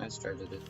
accident. I started it.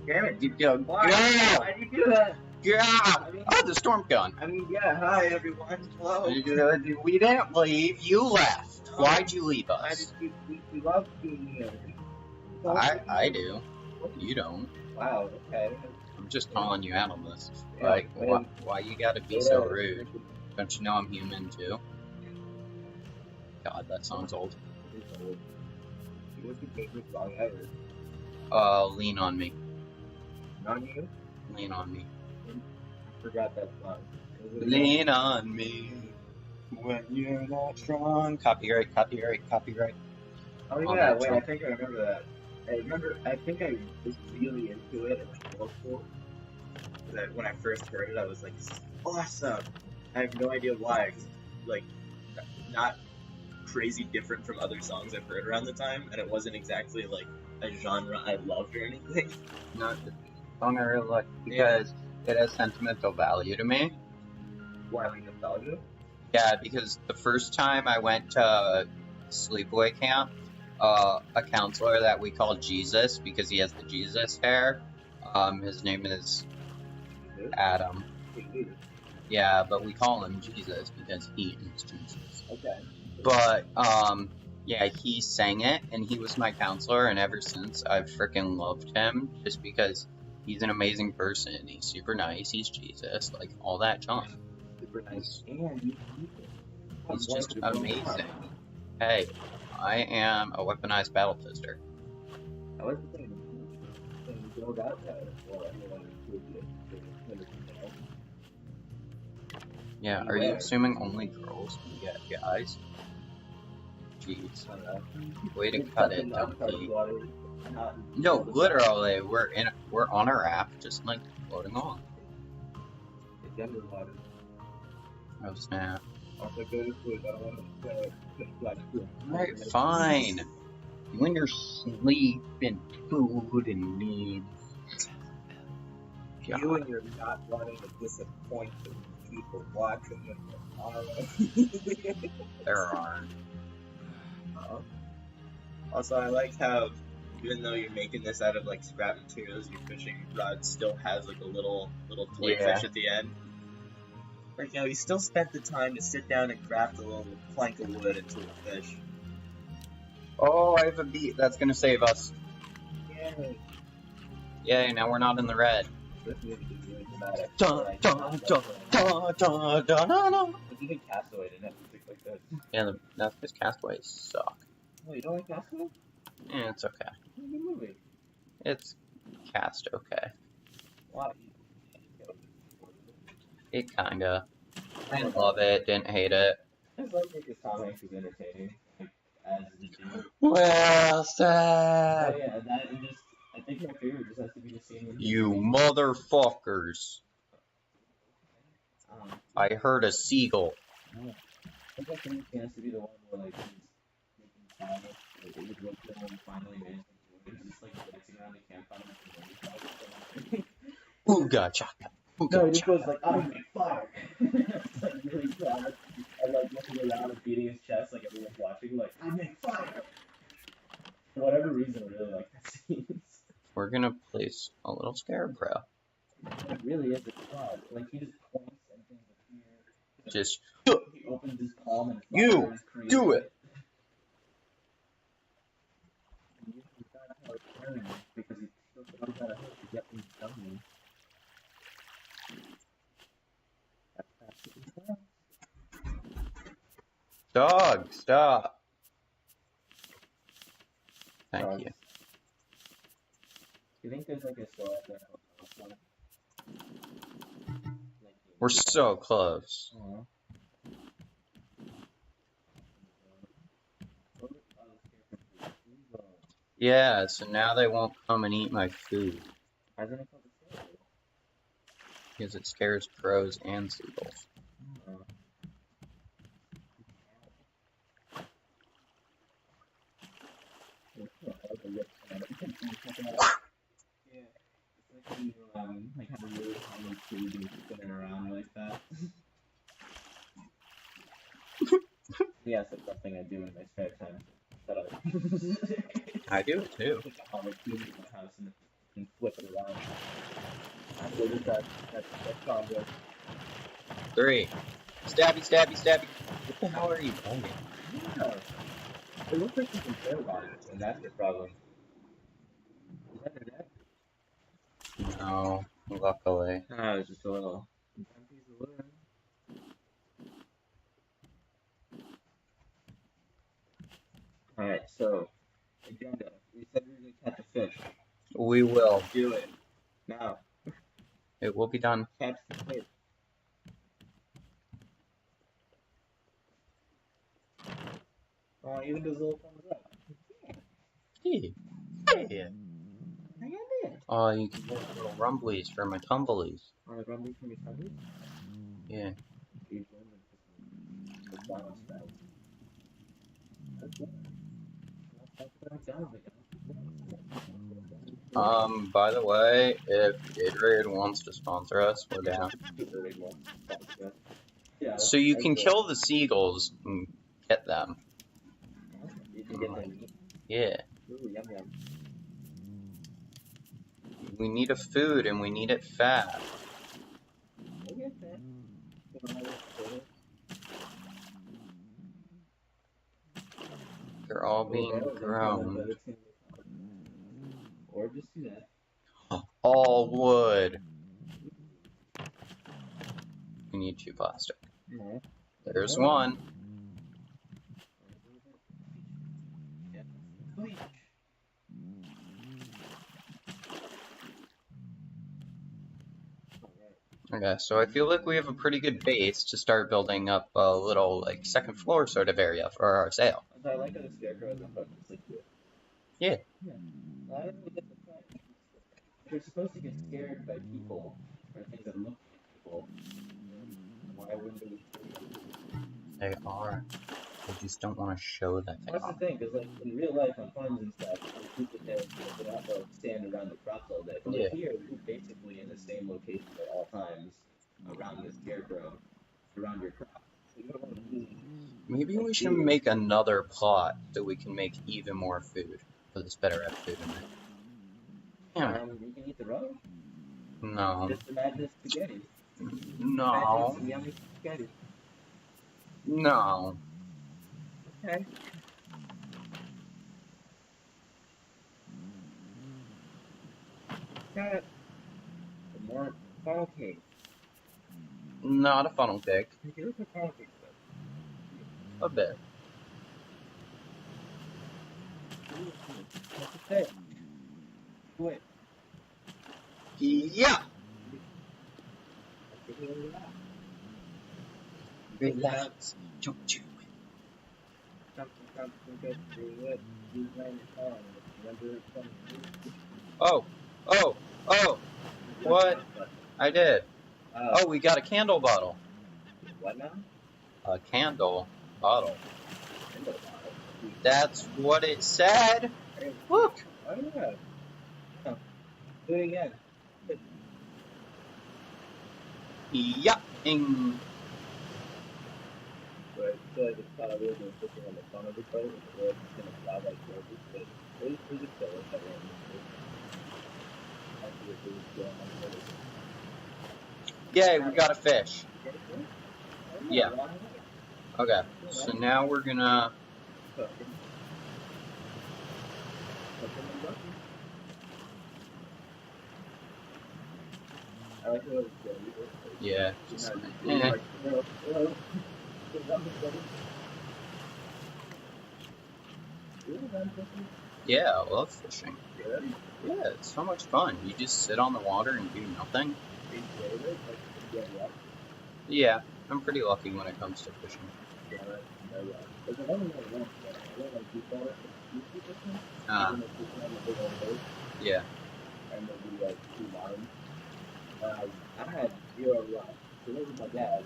Damn it. Why? Yeah. Why'd you do that? Yeah! I mean, Oh, the storm gun. I mean, yeah, hi everyone. Hello. We didn't leave. You left. No. Why'd you leave I us? just, we love being here. I do. You don't. Wow, okay. I'm just calling you out on this. Yeah, Like, man. why you gotta be so rude? Don't you know I'm human too? God, that sounds old. What's your favorite song ever? Lean on me. On you? Lean on me. I forgot that song. Lean on me when you're not strong. Copyright, copyright, copyright. Oh yeah, wait, I think I remember that. I think I was really into it in middle school. When I first heard it, I was like, this is awesome! I have no idea why. Like, not crazy different from other songs I've heard around the time, and it wasn't exactly like a genre I loved or anything. Not the song I really like because it has sentimental value to me. Why nostalgia? Yeah, because the first time I went to sleepaway camp, a counselor that we call Jesus because he has the Jesus hair. His name is Adam. Yeah, but we call him Jesus because he is Jesus. Okay. But yeah, he sang it, and he was my counselor, and ever since I've freaking loved him just because he's an amazing person. He's super nice. He's Jesus, like all that junk. Super nice. And he's just amazing. Hey, I am a weaponized battle tester. I was the thing. Build out that. Yeah, are you assuming only girls can get guys? Jeez. Way to cut it, donkey. No, literally, we're on a raft, just like floating on. Oh snap. Alright, fine. You and your sleep and food and needs. God. You and you're not wanting to disappoint the people watching it tomorrow. There aren't. Also, I like how even though you're making this out of like scrap materials, your fishing rod still has like a little toy fish at the end. Like, you know, you still spent the time to sit down and craft a little plank of wood into a fish. Oh, I have a beat. That's gonna save us. Yay. Yay, now we're not in the red. This music is really dramatic. Dun, dun, dun, dun, dun, dun, dun, dun. It's even Castaway didn't have music like this. Yeah, that's because Castaways suck. Oh, you don't like Castaway? Yeah, it's okay. It's a good movie. It's cast okay. Why? It kinda. Didn't love it, didn't hate it. I just like because Tom Hanks is entertaining, like, as the dude. Well said! Oh yeah, that and just, I think my favorite just has to be the scene where You motherfuckers. I heard a seagull. I think that scene has to be the one where, like, he's making progress, like, it was real cool and finally managed to do it. He's just, like, dancing around the campfire. Ooga chaka. No, he just goes like, I'm on fire! It's like really proud. And like looking around and beating his chest like everyone's watching, like, I'm on fire! For whatever reason, I really like that scene. We're gonna place a little scarecrow. It really is a quad. Like, he just points and things appear. Just, He opens his palm and you is created. do it! And he's not how it's turning because he still knows how to get things done. Dog, stop. Thank you. Do you think there's like a store out there? We're so close. Yeah, so now they won't come and eat my food. Why isn't it called a store? Because it scares crows and seagulls. Like have a really common food and spinning around like that. Yes, that's something I do in my spare time. Shut up. I do it too. Put the armored cube in my house and flip it around. I'm good at that combo. 3. Stabby, stabby, stabby. What the hell are you doing? Yeah. It looks like you can care about it, and that's the problem. Is that your deck? No, luckily. Ah, it's just a little. Sometimes he's a little. Alright, so, agenda. We said we were going to catch a fish. We will. Do it. Now. It will be done. Catch the fish. Oh, even does a little thumbs up. Yeah. Yeah. I got it. Oh, you can get little rumblies for my tumblies. Oh, the rumbling from your tummy? Yeah. He's running for some McDonald's style. Okay. That's what I've done, By the way, if Gatorade wants to sponsor us, we're down. Yeah, So you can kill the seagulls and get them. you can get them. Yeah. Ooh, yum yum. We need a food and we need it fast. We'll get that. They're all being grown. Or just do that. All wood. We need 2 plastic. No. There's 1. Yeah. Bleach. Okay, so I feel like we have a pretty good base to start building up a little, like, second floor sort of area for our sail. I like how the scarecrow is up like this. Yeah. Yeah. Well, I don't really get the point. They're supposed to get scared by people or things that look like people. Why wouldn't they be scared? They are. They just don't want to show that they That's are. the thing, because like in real life on farms and stuff, people they have to stand around the crops all day. But like here, you're basically in the same location at all times around the scarecrow, around your crop. So you don't want to be. Maybe we should make another plot so we can make even more food. But it's better have food in there. Damn it. You can eat the road. No. Just imagine spaghetti. No. Imagine some yummy spaghetti. No. Okay. Got it. More funnel cake. Not a funnel cake. Okay, look at funnel cake stuff. A bit. What's it say? Wait. Yeah. Relax. Don't do it. Oh. Oh. Oh. What? I did. Oh, we got a candle bottle. What now? A candle bottle. That's what it said. Look. Oh yeah. Oh. Do it again. Yeah. Ing. But I feel like it's kind of weird when pushing on the front of the boat, and the road is going to fly like crazy, but we just go with that one. Yay, we got a fish. Yeah. Okay, so now we're gonna... Yeah, just... Yeah, I love fishing. Yeah, it's so much fun. You just sit on the water and do nothing. Yeah, I'm pretty lucky when it comes to fishing. Yeah. I had 0 luck. So this is my dad.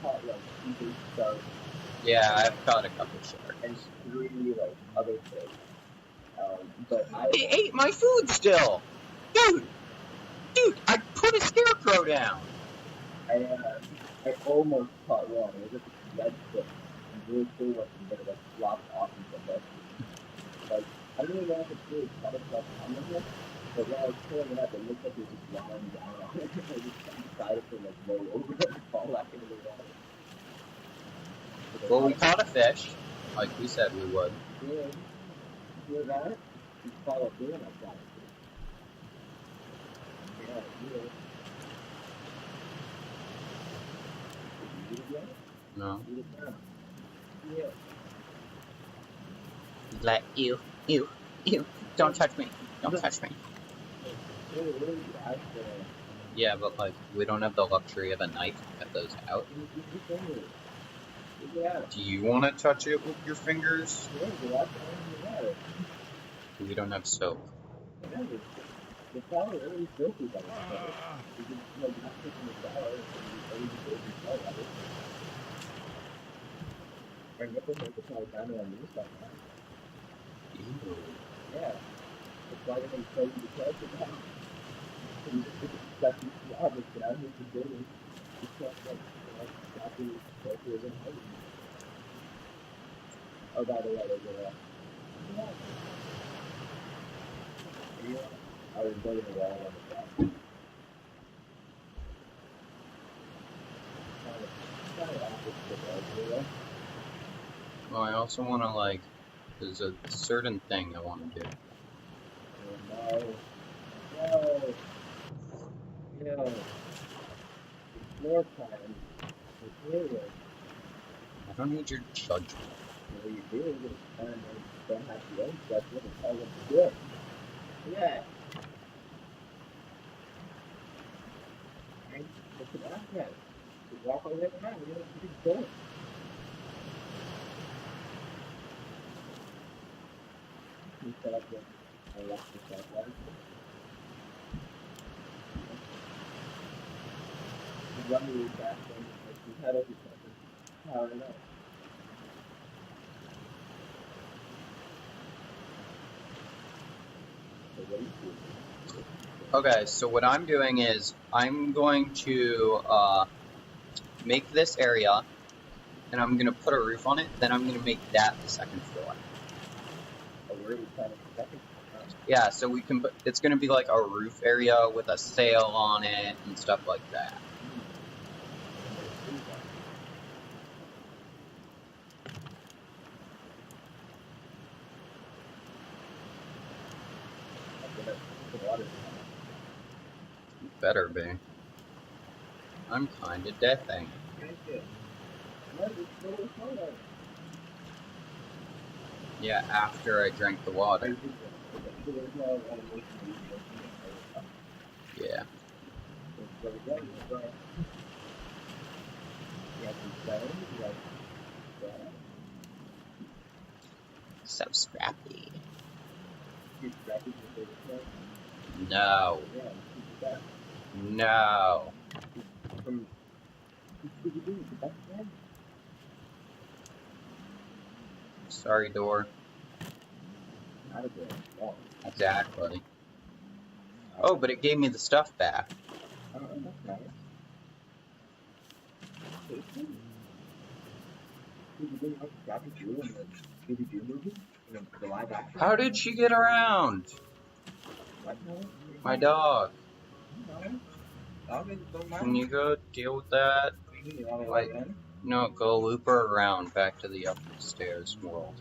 Caught like 2 big sharks. Yeah, I've caught a couple sharks. And 3 like other fish. But It ate my food still! Dude! Dude, I put a scarecrow down! I almost caught one. It was just a red fish. And really cool looking, but it like flopped off into the really know if it's really cut itself on with it, but when I was pulling it up, it looked like it was just drawing down on it. I just decided to like roll over and fall back into the water. Well, we caught a fish, like we said we would. Yeah. You hear that? You follow through and I got it. Yeah, yeah. Did you eat it yet? No. Eat it now. Yeah. Let you, don't touch me, don't touch me. Yeah, but like, we don't have the luxury of a knife to cut those out. Do you want to touch it with your fingers? We don't have soap. It's probably really filthy by the you can like not take in the shower and you can shower at it. And what the heck is probably down there on the inside now? Ew. Yeah. It's why they tell you to touch it now. And you just think it's stuffy job that's down here for days. It's not like sloppy culture and hiding. Oh, by the way, there's a I was building a wall on the top. Well, I also want to like, there's a certain thing I want to do. No. It's floor plan. I don't need your judgment. Well, you do, but don't have your own judgment and tell them to do it. Yeah. And look at that, guys. You walk over there now, you know what you're doing. You set up the electric light. You run really fast and you head over something. Power it up. Okay, so what I'm doing is I'm going to make this area, and I'm going to put a roof on it, then I'm going to make that the second floor. A roof on the second floor? Yeah, so we can put, it's going to be like a roof area with a sail on it and stuff like that. Better be. I'm kinda deafing. Yeah, after I drank the water. Yeah. So scrappy. No. No. Sorry, door. Exactly. Oh, but it gave me the stuff back. How did she get around? My dog. Can you go deal with that? Like, no, go loop her around back to the upstairs world.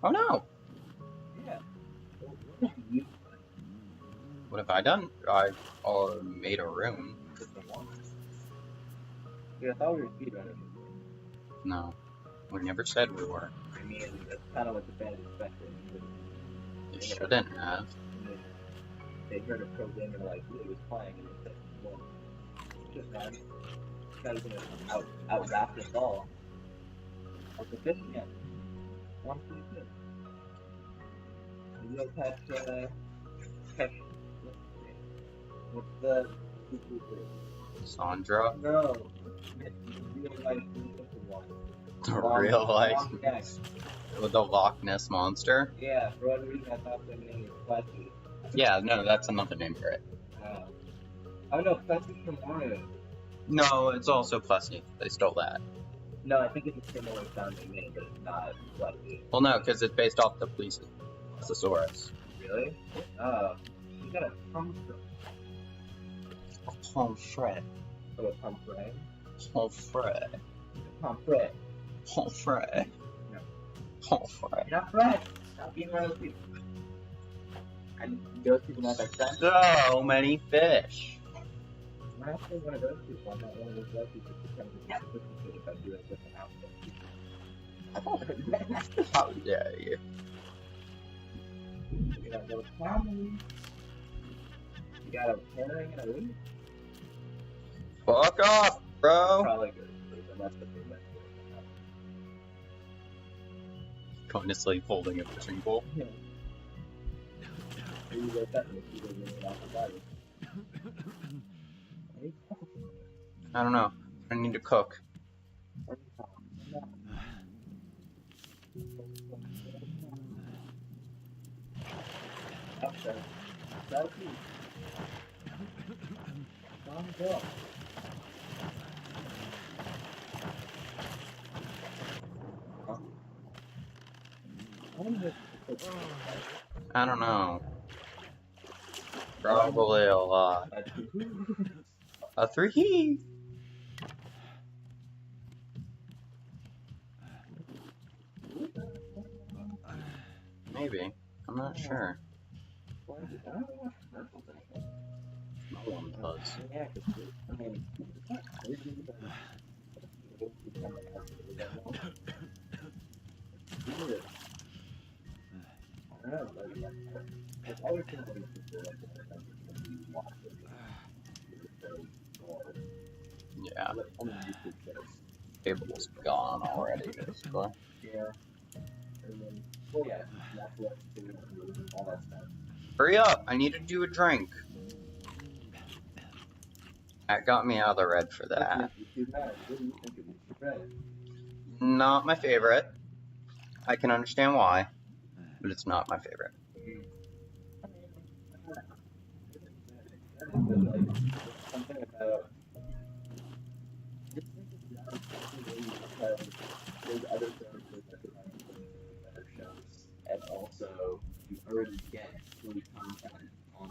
Oh no! What have I done? I made a room. Yeah, I thought we were speedrunners. No, we never said we were. I mean, that's kind of what the fans expected. You shouldn't have. They heard a programmer like it was playing and they said, well, just man, this guy's gonna out Raft us all. Out the fish again. 1.2. You know, catch, what's the Sandra? No. Real life The real life? With the Loch Ness Monster? Yeah, for one reason I thought their name was Plessy. Yeah, no, that's another name for it. Oh no, Plessy's from Mario. No, it's also Plessy. They stole that. No, I think it's a similar sounding name, but it's not what it is. Well, no, because it's based off the Plesiosaurus. Really? You got a pomfret. A pomfret. Oh, a pomfret? Pomfret. Pomfret. Pomfret. No. Pomfret. You're not Fred! Stop being one of those people. And those people not like friends? So many fish. I'm not actually one of those people. I'm not one of those people who pretend to be sophisticated if I do it with an outfit. How dare you? You got a little family. You got a pairing and a leaf. Fuck off, bro. Probably good, but that's the thing that's Going to sleep holding a fishing pole. good. Maybe you wake up and you don't really off the body. I don't know. I need to cook. I don't know. Probably a lot. A 3. Maybe. I'm not sure. No one does. Yeah. Cable's gone already, basically. Yeah. And then, well, yeah, Netflix, all that stuff. Hurry up! I need to do a drink. That got me out of the red for that. What do you think of this bread? Not my favorite. I can understand why, but it's not my favorite. Something about there's other services that are running better shows, and also you already get free content on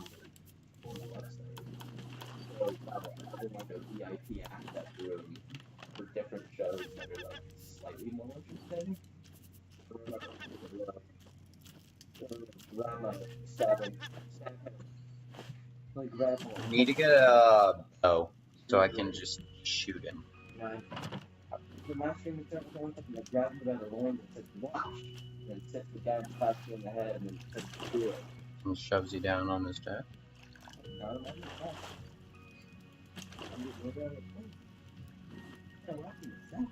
the website. So having like a VIP access room for different shows that are like slightly more interesting. Around like seven. Like that. Need to get a bow so I can just shoot him. The mushroom is something that grabs you by the loins and says, watch! And then sits you down, slaps you in the head, and then says, do it. And shoves you down on his deck. No, I'm just looking at it. I'm watching the sound.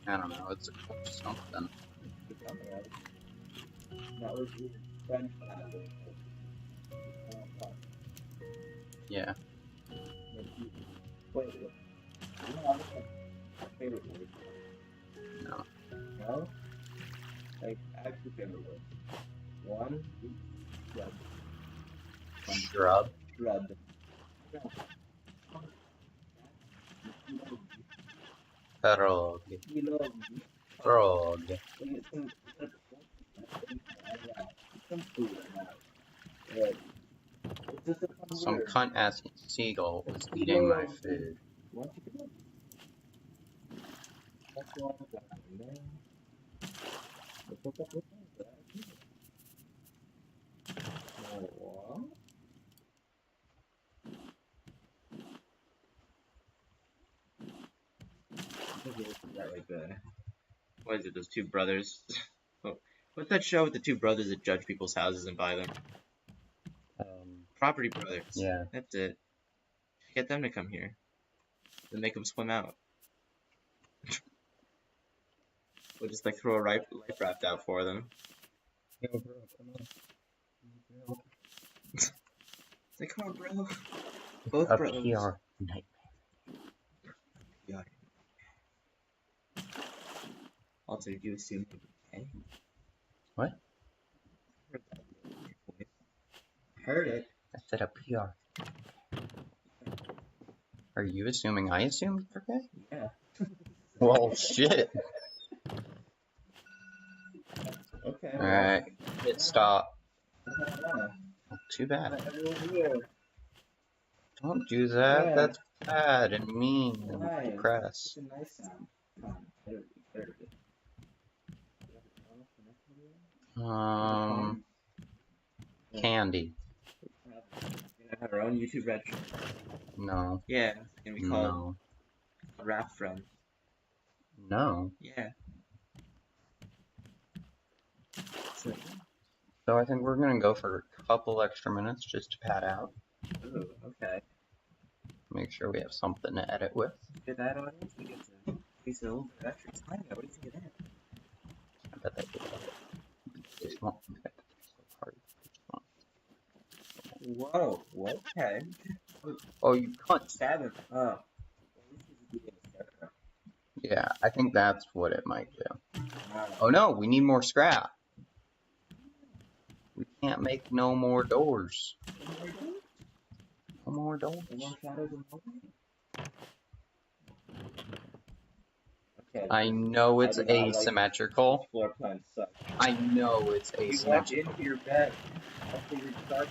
I don't know, it's something. That was your French language. Yeah. Wait. You know, what's my favorite word? No. No? Like, actually favorite word. One, shrub. Shrub. Shrub. Frog. Frog. Some cunt ass seagull was eating my food. What is it, those two brothers? Oh, what's that show with the two brothers that judge people's houses and buy them? Property Brothers. Yeah. That's it. Get them to come here. Then make them swim out. We'll just like throw a life raft out for them. Yo, bro, come on. It's like, come on, bro. Both A brothers. PR nightmare. Yeah. Also, do you assume okay? What? heard it. I said a PR. Are you assuming I assumed you're gay? Yeah. Well, shit. Okay. Alright, hit stop. Well, Too bad. everyone here. Don't do that. Yeah. That's bad and mean and Why? depressed. It's a nice sound. Come on. Better be. Candy. We're gonna have our own YouTube red shirt. No. Yeah, it's gonna be called No. Raft Friends. No. Yeah. So I think we're gonna go for a couple extra minutes just to pad out. Ooh, okay. Make sure we have something to edit with. Get that audience? We get to waste a little bit of extra time now. What do you think of that? I bet they did that. This one. Whoa, okay. Oh, you cunt. Stab him. Oh. Yeah, I think that's what it might do. Wow. Oh no, we need more scrap. We can't make no more doors. No more doors. Okay. I know it's asymmetrical. Floor plan sucks. I know it's You walk asymmetrical. into your bed after you start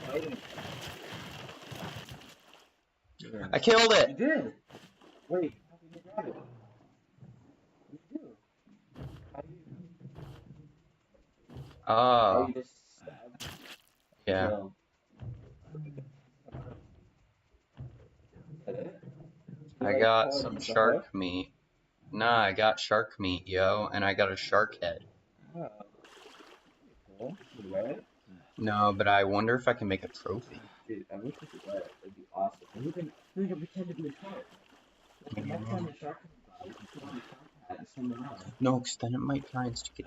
fighting. I killed You it! did! Wait, how did you grab it? You do. How do you... Oh, you just stabbed? yeah. So... I got some shark meat. Nah, I got shark meat, yo, and I got a shark head. Oh. Cool. You wear it? No, but I wonder if I can make a trophy. Dude, I wish we could wear it. It'd be awesome. And we can pretend to be a shark. Like, next time the shark comes by, we can put on the shark hat and swim around. No, because then it might try and stick it,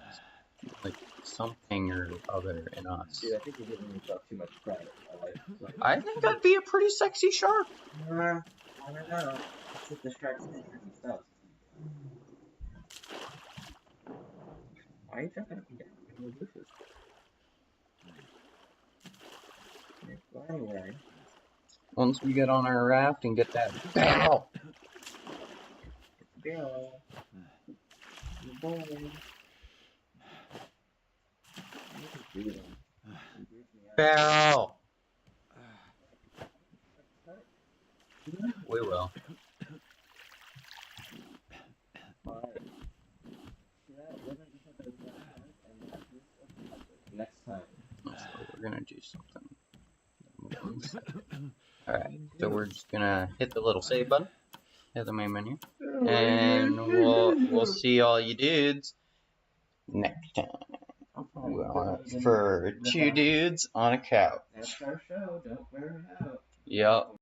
like, something or other in us. Dude, I think you're giving yourself too much credit. I think I'd be a pretty sexy shark. I don't know. It's just the shark's pictures and stuff. Why are you jumping up and down? What is this? Well, anyway. Once we get on our raft and get that barrel. Barrel. Boy. Barrel. We will. Next time. So we're gonna do something. Alright, so we're just gonna hit the little save button, hit the main menu, and we'll see all you dudes next time. Well, for two dudes on a couch. That's our show. Don't wear it out. Yup.